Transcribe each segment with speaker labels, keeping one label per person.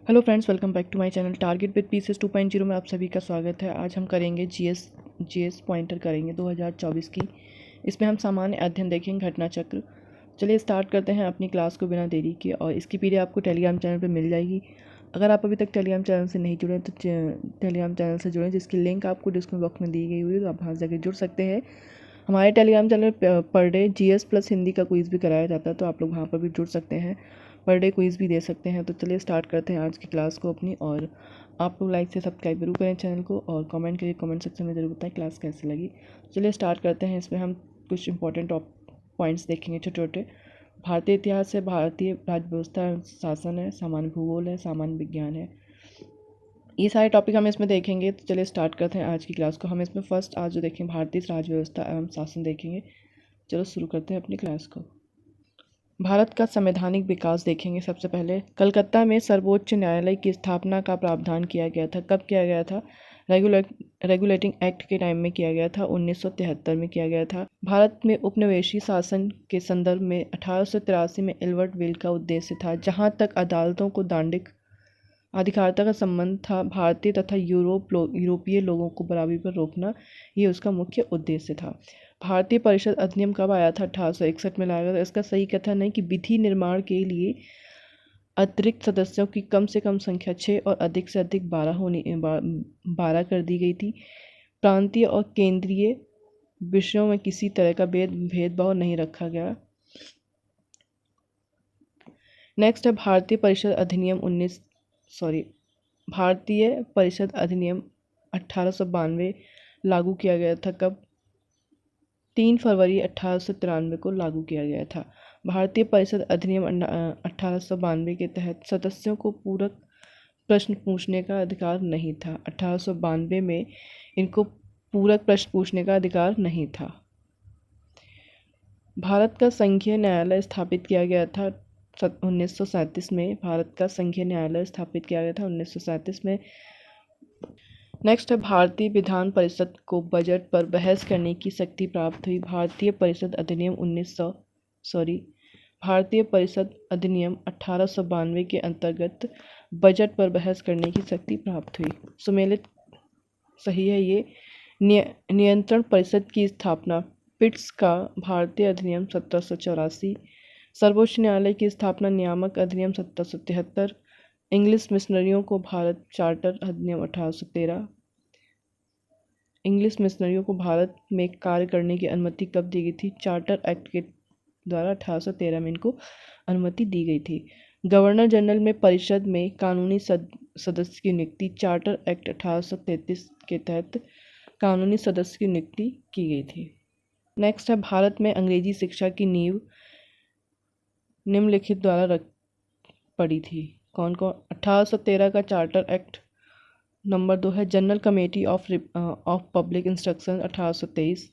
Speaker 1: Hello friends, welcome back to my channel target with pieces 2.0 में आप सभी का स्वागत है। आज हम करेंगे जीएस पॉइंटर करेंगे 2024 की। इसमें हम सामान्य अध्ययन देखेंगे, घटना चक्र। चलिए स्टार्ट करते हैं अपनी क्लास को बिना देरी के। और इसकी पीडीएफ आपको टेलीग्राम चैनल पर मिल जाएगी। अगर आप अभी तक टेलीग्राम चैनल से नहीं जुड़े तो टेलीग्राम चैनल से जुड़ें, जिसकी लिंक आपको डिस्क्रिप्शन बॉक्स में दी गई हुई है, तो आप वहाँ जाकर जुड़ सकते हैं। हमारे Telegram channel per day GS plus Hindi का क्विज़ भी कराया जाता है, तो आप लोग वहाँ पर भी जुड़ सकते हैं, पर डे क्विज़ भी दे सकते हैं। तो चलिए स्टार्ट करते हैं आज की क्लास को अपनी। और आप लोग लाइक से सब्सक्राइब जरूर करें चैनल को, और कमेंट करिए, कमेंट सेक्शन में ज़रूर बताएं क्लास कैसी लगी। चलिए स्टार्ट करते हैं। इसमें हम कुछ इंपॉर्टेंट पॉइंट्स देखेंगे छोटे छोटे। भारतीय इतिहास है, भारतीय राज्य व्यवस्था, शासन है, सामान्य भूगोल है, सामान्य विज्ञान है। ये सारे टॉपिक हम इसमें देखेंगे। तो चलिए स्टार्ट करते हैं आज की क्लास को। हम इसमें फर्स्ट आज जो देखेंगे भारतीय राज्य व्यवस्था एवं शासन देखेंगे। चलो शुरू करते हैं अपनी क्लास को। भारत का संवैधानिक विकास देखेंगे। सबसे पहले कलकत्ता में सर्वोच्च न्यायालय की स्थापना का प्रावधान किया गया था। कब किया गया था? रेगुलेटिंग एक्ट के टाइम में किया गया था, 1973 में किया गया था। भारत में उपनिवेशी शासन के संदर्भ में 1883 में एल्बर्ट विल का उद्देश्य था। जहां तक अदालतों को दांडिक अधिकारिता का संबंध था, भारतीय तथा यूरोपीय लोगों को बराबरी पर रोकना, ये उसका मुख्य उद्देश्य था। भारतीय परिषद अधिनियम कब आया था? 1861 में लाया गया था। इसका सही कथन है कि विधि निर्माण के लिए अतिरिक्त सदस्यों की कम से कम संख्या 6 और अधिक से अधिक 12 कर दी गई थी। प्रांतीय और केंद्रीय विषयों में किसी तरह का भेदभाव नहीं रखा गया। नेक्स्ट है भारतीय परिषद अधिनियम 1892 लागू किया गया था। कब? 3 फरवरी 1893 को लागू किया गया था। भारतीय परिषद अधिनियम 1892 के तहत सदस्यों को पूरक प्रश्न पूछने का अधिकार नहीं था। 1892 में इनको पूरक प्रश्न पूछने का अधिकार नहीं था। भारत का संघीय न्यायालय स्थापित किया गया था 1937 में। भारत का संघीय न्यायालय स्थापित किया गया था 1937 में। नेक्स्ट है भारतीय विधान परिषद को बजट पर बहस करने की शक्ति प्राप्त हुई। भारतीय परिषद अधिनियम 1892 के अंतर्गत बजट पर बहस करने की शक्ति प्राप्त हुई। सुमेलित सही है ये। नियंत्रण परिषद की स्थापना पिट्स का भारतीय अधिनियम 1784। सर्वोच्च न्यायालय की स्थापना नियामक अधिनियम 1773। इंग्लिश मिशनरियों को भारत चार्टर अधिनियम 1813। इंग्लिश मिशनरियों को भारत में कार्य करने की अनुमति कब दी गई थी? चार्टर एक्ट के द्वारा 1813 में इनको अनुमति दी गई थी। गवर्नर जनरल में परिषद में कानूनी सदस्य की नियुक्ति चार्टर एक्ट 1833 के तहत कानूनी सदस्य की नियुक्ति की गई थी। नेक्स्ट है भारत में अंग्रेजी शिक्षा की नींव निम्नलिखित द्वारा पड़ी थी। कौन कौन? 1813 का चार्टर एक्ट। नंबर 2 है general committee of public instruction 1823।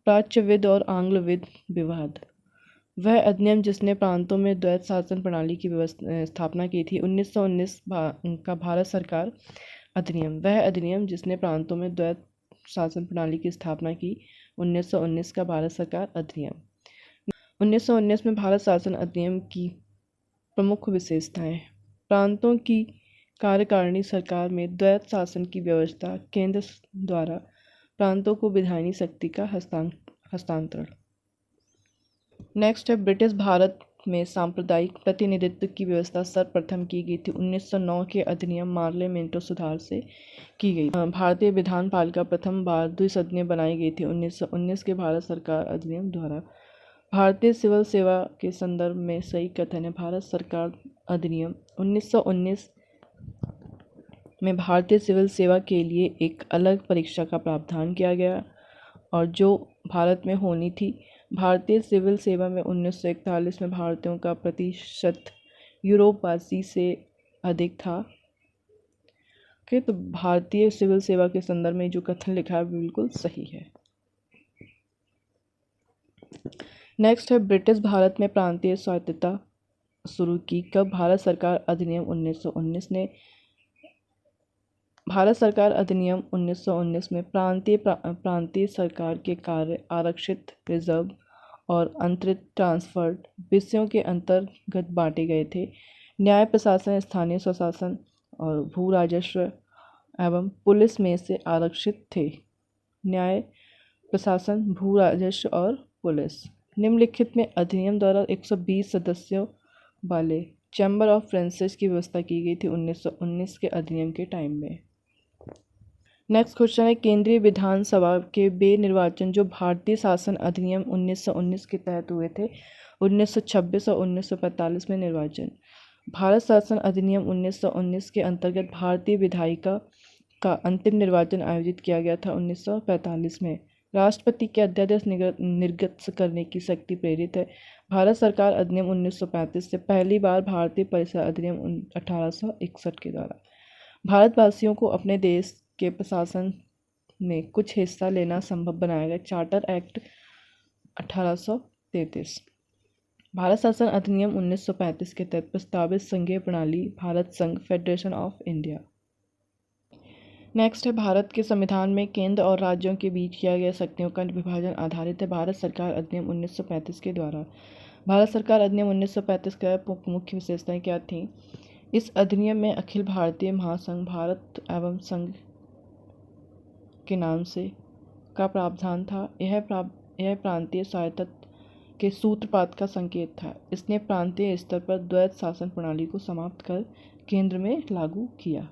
Speaker 1: प्राच्यविद और आंग्लविद विवाद। वह अधिनियम जिसने प्रांतों में द्वैत शासन प्रणाली की स्थापना की थी। 1919 का भारत सरकार अधिनियम। वह अधिनियम जिसने प्रांतों में द्वैत शासन प्रणाली की स्थापना की। 1919 का भारत सरकार अधिनियम। 1919 में भारत शासन अधिनियम की प्रमुख विशेषताएं। प्रांतों की कार्यकारिणी सरकार में द्वैत शासन की व्यवस्था। केंद्र द्वारा प्रांतों को विधायी शक्ति का हस्तांतरण। नेक्स्ट है ब्रिटिश भारत में सांप्रदायिक प्रतिनिधित्व की व्यवस्था सर्वप्रथम की गई थी 1909 के अधिनियम मार्ले मिंटो सुधार से की गई। भारतीय विधान पालिका प्रथम बार द्विसदनीय बनाई गई थी 1919 के भारत सरकार अधिनियम द्वारा। भारतीय सिविल सेवा के संदर्भ में सही कथन है भारत सरकार अधिनियम। 1919 में भारतीय सिविल सेवा के लिए एक अलग परीक्षा का प्रावधान किया गया, और जो भारत में होनी थी। भारतीय सिविल सेवा में 1941 में भारतीयों का प्रतिशत यूरोपवासी से अधिक था। तो भारतीय सिविल सेवा के संदर्भ में जो कथन लिखा है बिल्कुल सही है। नेक्स्ट है ब्रिटिश भारत में प्रांतीय स्वायत्तता शुरू की। कब? भारत सरकार अधिनियम 1919 ने। भारत सरकार अधिनियम 1919 में प्रांतीय सरकार के कार्य आरक्षित, रिजर्व और अंतरित ट्रांसफर्ड विषयों के अंतर्गत बांटे गए थे। न्याय प्रशासन, स्थानीय स्वशासन, और भू राजस्व एवं पुलिस में से आरक्षित थे। न्याय, प्रशासन, भू राजस्व और पुलिस। निम्नलिखित में अधिनियम द्वारा 120 सदस्यों वाले चैम्बर ऑफ प्रिंसेस की व्यवस्था की गई थी 1919 के अधिनियम के टाइम में। नेक्स्ट क्वेश्चन है, केंद्रीय विधानसभा के वे निर्वाचन जो भारतीय शासन अधिनियम 1919 के तहत हुए थे। 1926 और 1945 में निर्वाचन। भारत शासन अधिनियम 1919 के अंतर्गत भारतीय विधायिका का अंतिम निर्वाचन आयोजित किया गया था 1945 में। राष्ट्रपति के अध्यादेश निर्गत करने की शक्ति प्रेरित है। भारत सरकार अधिनियम 1935 से पहली बार भारतीय परिषद अधिनियम 1861 के द्वारा भारतवासियों को अपने देश के प्रशासन में कुछ हिस्सा लेना संभव बनाया गया। Charter act 1833। भारत शासन अधिनियम 1935 के तहत प्रस्तावित संघीय प्रणाली भारत संघ फेडरेशन ऑफ इंडिया। नेक्स्ट है, भारत के संविधान में केंद्र और राज्यों के बीच किया गया शक्तियों का विभाजन आधारित है भारत सरकार अधिनियम 1935 के द्वारा। भारत सरकार अधिनियम 1935 का मुख्य विशेषताएं क्या थीं? इस अधिनियम में अखिल भारतीय महासंघ भारत एवं संघ के नाम से का प्रावधान था। यह प्रांतीय स्वायत्तता के सूत्रपात का संकेत था। इसने प्रांतीय स्तर पर द्वैत शासन प्रणाली को समाप्त कर केंद्र में लागू किया।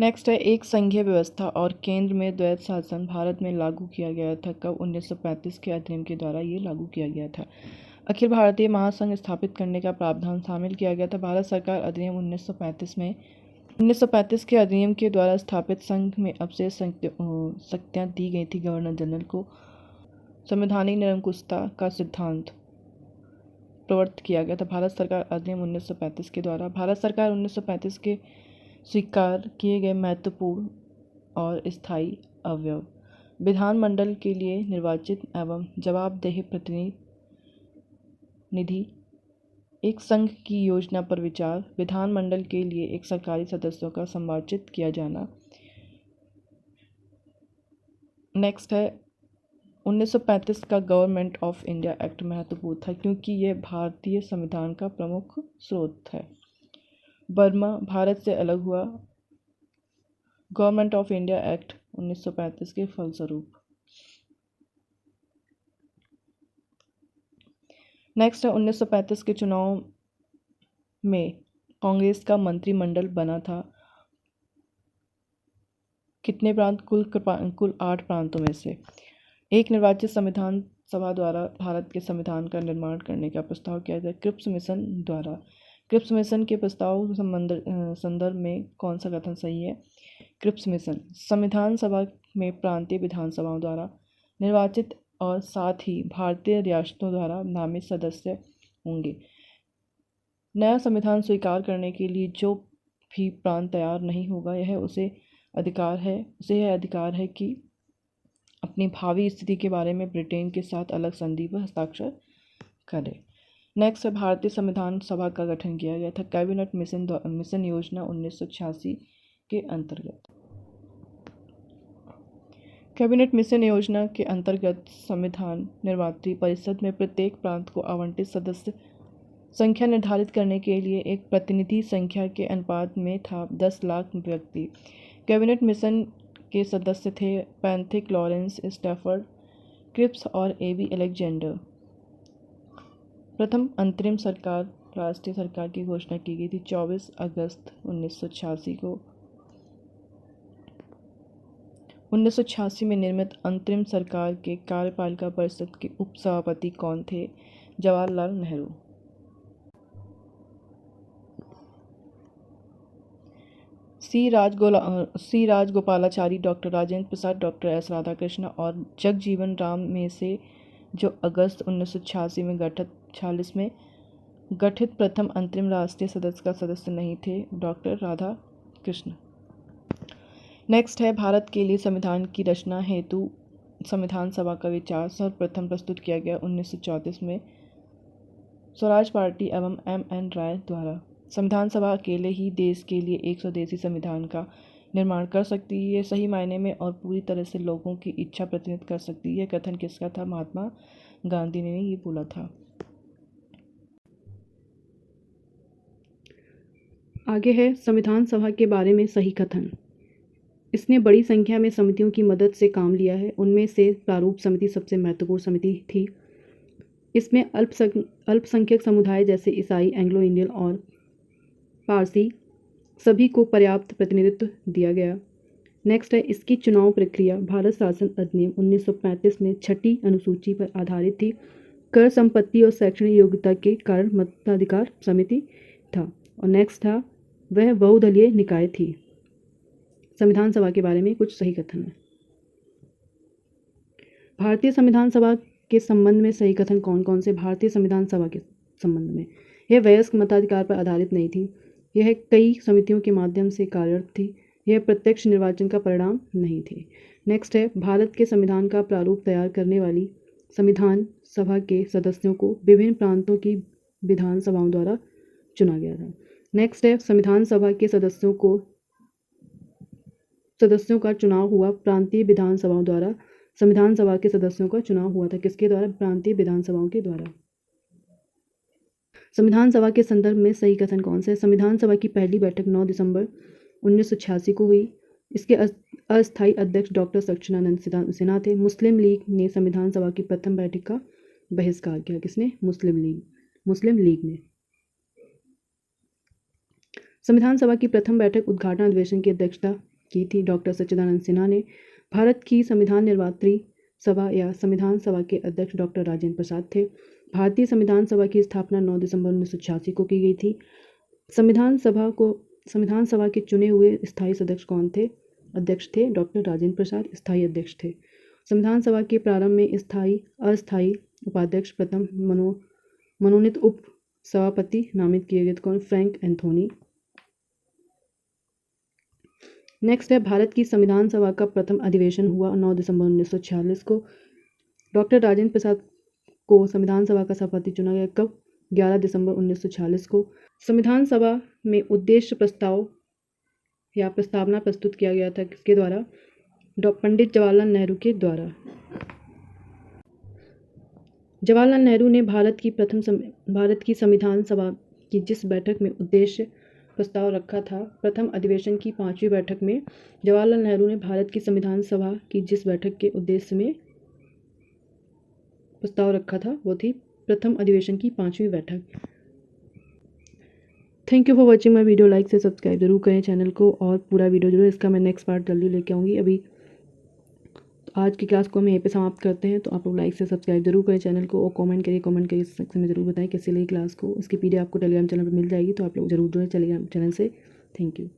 Speaker 1: नेक्स्ट है, एक संघीय व्यवस्था और केंद्र में द्वैत शासन भारत में लागू किया गया था कब? 1935 के अधिनियम के द्वारा ये लागू किया गया था। अखिल भारतीय महासंघ स्थापित करने का प्रावधान शामिल किया गया था भारत सरकार अधिनियम 1935 में। 1935 के अधिनियम के द्वारा स्थापित संघ में अवशेष शक्तियाँ दी गई थी गवर्नर जनरल को। संवैधानिक निरंकुशता का सिद्धांत प्रवर्तित किया गया था भारत सरकार अधिनियम 1935 के द्वारा। भारत सरकार 1935 के स्वीकार किए गए महत्वपूर्ण और स्थायी अवयव विधानमंडल के लिए निर्वाचित एवं जवाबदेह प्रतिनिधि, एक संघ की योजना पर विचार, विधानमंडल के लिए एक सरकारी सदस्यों का संवाचित किया जाना। नेक्स्ट है, 1935 का गवर्नमेंट ऑफ इंडिया एक्ट महत्वपूर्ण था क्योंकि यह भारतीय संविधान का प्रमुख स्रोत है। बर्मा भारत से अलग हुआ। गवर्नमेंट ऑफ इंडिया एक्ट 1935 के फलस्वरूप। नेक्स्ट है, 1935 के चुनाव में कांग्रेस का मंत्रिमंडल बना था कितने प्रांत? कुल 8 प्रांतों में से। एक निर्वाचित संविधान सभा द्वारा भारत के संविधान का निर्माण करने का प्रस्ताव किया गया क्रिप्स मिशन द्वारा। क्रिप्स मिशन के प्रस्ताव संदर्भ में कौन सा कथन सही है? क्रिप्स मिशन संविधान सभा में प्रांतीय विधानसभाओं द्वारा निर्वाचित और साथ ही भारतीय रियासतों द्वारा नामित सदस्य होंगे। नया संविधान स्वीकार करने के लिए जो भी प्रांत तैयार नहीं होगा उसे यह अधिकार है कि अपनी भावी स्थिति के बारे में ब्रिटेन के साथ अलग संधि पर हस्ताक्षर करे। नेक्स्ट है, भारतीय संविधान सभा का गठन किया गया था कैबिनेट मिशन योजना 1986 के अंतर्गत। कैबिनेट मिशन योजना के अंतर्गत संविधान निर्मात्री परिषद में प्रत्येक प्रांत को आवंटित सदस्य संख्या निर्धारित करने के लिए एक प्रतिनिधि संख्या के अनुपात में था 10 लाख व्यक्ति। कैबिनेट मिशन के सदस्य थे पैंथिक, लॉरेंस, स्टैफर्ड, क्रिप्स और एबी अलेक्जेंडर। प्रथम अंतरिम सरकार राष्ट्रीय सरकार की घोषणा की गई थी 24 अगस्त 1986 को। 1986 में निर्मित अंतरिम सरकार के कार्यपालिका परिषद के उपसभापति कौन थे? जवाहरलाल नेहरू। सी Rajagopalachari, doctor Rajendra Prasad, doctor S Radhakrishna और जगजीवन राम में से जो अगस्त 1986 में गठित प्रथम अंतरिम राष्ट्रीय सदस्य का सदस्य नहीं थे, डॉक्टर राधाकृष्ण। नेक्स्ट है, भारत के लिए संविधान की रचना हेतु संविधान सभा का विचार सर्वप्रथम प्रस्तुत किया गया 1934 में स्वराज पार्टी एवं M.N. राय द्वारा। संविधान सभा अकेले ही देश के लिए एक स्वदेशी संविधान का निर्माण कर सकती है, ये सही मायने में और पूरी तरह से लोगों की इच्छा प्रतिनिधित्व कर सकती है। यह कथन किसका था? महात्मा गांधी ने ये बोला था।
Speaker 2: आगे है संविधान सभा के बारे में सही कथन। इसने बड़ी संख्या में समितियों की मदद से काम लिया है। उनमें से प्रारूप समिति सबसे महत्वपूर्ण समिति थी। इसमें अल्पसंख्यक समुदाय जैसे ईसाई, एंग्लो इंडियन और पारसी सभी को पर्याप्त प्रतिनिधित्व दिया गया। नेक्स्ट है इसकी चुनाव प्रक्रिया। भारत शासन अधिनियम 1935 में छठी अनुसूची पर आधारित थी। कर, संपत्ति और शैक्षणिक योग्यता के कारण मताधिकार समिति था। और नेक्स्ट था वह बहुदलीय निकाय थी। संविधान सभा के बारे में कुछ सही कथन है। भारतीय संविधान सभा के संबंध में सही कथन कौन कौन से। भारतीय संविधान सभा के संबंध में यह वयस्क मताधिकार पर आधारित नहीं थी। यह कई समितियों के माध्यम से कार्यरत थी। यह प्रत्यक्ष निर्वाचन का परिणाम नहीं थी। नेक्स्ट है भारत के संविधान का प्रारूप तैयार करने वाली संविधान सभा के सदस्यों को विभिन्न प्रांतों की विधानसभाओं द्वारा चुना गया था। नेक्स्ट है संविधान सभा के सदस्यों का चुनाव हुआ प्रांतीय विधानसभाओं द्वारा। संविधान सभा के सदस्यों का चुनाव हुआ था किसके द्वारा? प्रांतीय विधानसभाओं के द्वारा। संविधान सभा के संदर्भ में सही कथन कौन सा है? संविधान सभा की पहली बैठक 9 दिसंबर 1986 को हुई। इसके अस्थायी अध्यक्ष डॉक्टर सच्चिदानंद सिन्हा थे। मुस्लिम लीग ने संविधान सभा की प्रथम बैठक का बहिष्कार किया। किसने? मुस्लिम लीग ने। संविधान सभा की प्रथम बैठक उद्घाटन अधिवेशन की अध्यक्षता की थी डॉक्टर सच्चिदानंद सिन्हा ने। भारत की संविधान निर्मात्री सभा या संविधान सभा के अध्यक्ष डॉक्टर राजेंद्र प्रसाद थे। भारतीय संविधान सभा की स्थापना 9 दिसंबर 1986 को की गई थी। संविधान सभा के चुने हुए स्थायी सदस्य कौन थे? अध्यक्ष थे डॉक्टर राजेंद्र प्रसाद, स्थायी अध्यक्ष थे। संविधान सभा के प्रारंभ में अस्थायी उपाध्यक्ष प्रथम मनोनीत उप सभापति नामित किए गए। कौन? Frank Anthony. नेक्स्ट है भारत की संविधान सभा का प्रथम अधिवेशन हुआ 9 दिसंबर 1946 को। डॉक्टर राजेंद्र प्रसाद को संविधान सभा का सभापति चुना गया। कब? 11 दिसंबर 1946 को। संविधान सभा में उद्देश्य प्रस्ताव या प्रस्तावना प्रस्तुत किया गया था किसके द्वारा? पंडित जवाहरलाल नेहरू के द्वारा। जवाहरलाल नेहरू ने भारत की संविधान सभा की जिस बैठक में उद्देश्य प्रस्ताव रखा था, प्रथम अधिवेशन की 5वीं बैठक में जवाहरलाल नेहरू ने भारत की संविधान सभा की जिस बैठक के उद्देश्य में प्रस्ताव रखा था वो थी प्रथम अधिवेशन की 5वीं बैठक। Thank you for watching my video. Like से सब्सक्राइब जरूर करें चैनल को और पूरा वीडियो जरूर, इसका मैं नेक्स्ट पार्ट जल्दी लेके आऊँगी। अभी आज की क्लास को हम यहीं पे समाप्त करते हैं। तो आप लोग लाइक से सब्सक्राइब जरूर करें चैनल को और कमेंट करिए सेक्शन में जरूर बताएं कैसे लगी क्लास को। इसकी पीडीएफ आपको टेलीग्राम चैनल पर मिल जाएगी, तो आप लोग जरूर जुड़ें टेलीग्राम चैनल से। Thank you.